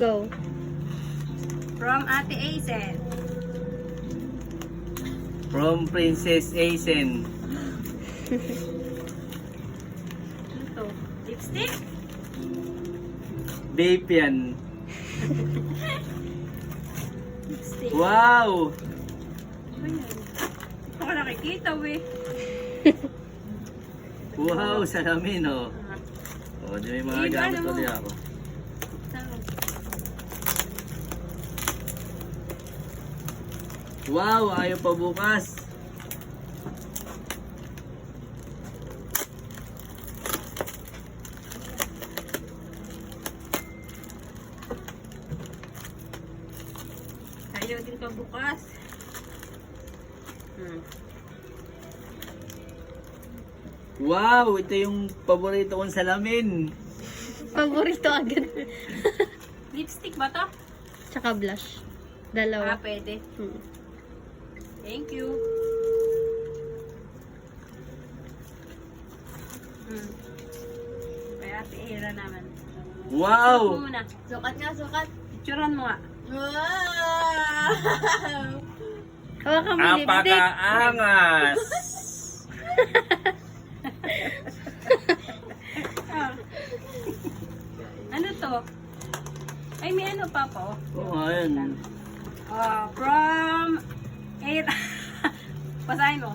Go. From Ate Aisen. From Princess Aizen. Ano to? Lipstick? Vape yan. Lipstick. Wow! Ano yan? Hindi ko nakikita, we. Wow, salamin oh. Oh, di may mga Iba, gamit ano mo? ulit ako. Wow, ayaw pa bukas. Ayaw din pa bukas. Wow, ito yung paborito kong salamin. Paborito agad. Lipstick ba to? Tsaka blush. Dalawa. Pwede. Thank you. May Ate Ira naman. Wow! Sukat mo muna. Sukat nga, sukat. Picturean mo nga. Wow! Hawakan mo lipstick. Napakaangas! Ah. Ano to? Ay, may ano pa po. Oo, oh, ayun. From Ira. Basahin mo.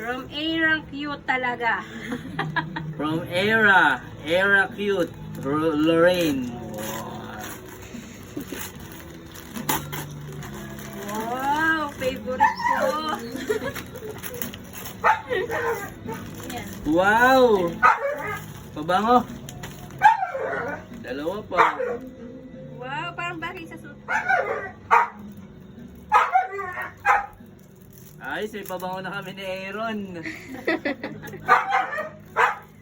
From Ira, cute talaga. From Era Cute, Lorraine. Wow, favorite ko. Yan. Wow! Pabango. Dalawa pa. Wow, parang bagay sa suit. Ayos, may pabango na kami ni Aaron.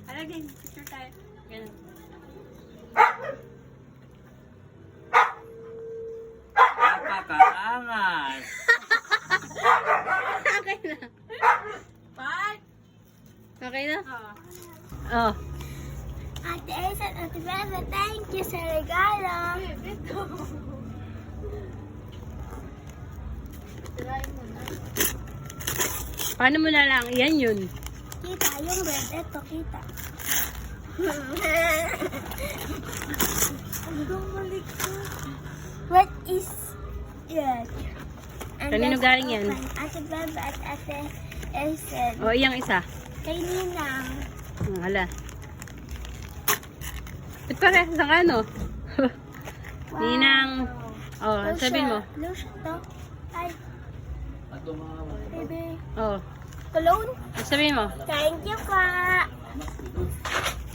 Alagay, picture tayo. Ganun. Napakaangas. Okay na. Bye! Okay na? Oh. Oh. Ate Aisen, Ate Bebe, thank you sa regalo. Try mo na. Paano mo na lang? Yan yun. Kita, yung red. Ito, kita. Ang gumalik ko. What is it? And Kanino let's galing yan? open. Ate Bebe at Ate Aisen. O, iyang isa. Kay Ninang. Hala. Ba't parehas ang ano? Ninang. Oh, sabihin mo. Lotion to. Ay, Ato mga baby. Oh, Cologne. sabihin mo. Thank you pa.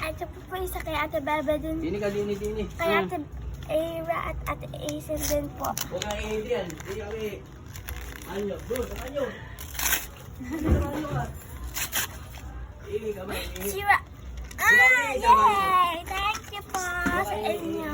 Ito po isa kay Ate Bebe din. Dini ka, dini. Kay Ate Ira at Ate Aisen din po. Huwag nga Adrian. Dini kami. Anyo. Doon, sa anyo. Dini kami. Sira. Ah, yay! Thank you po sa inyo.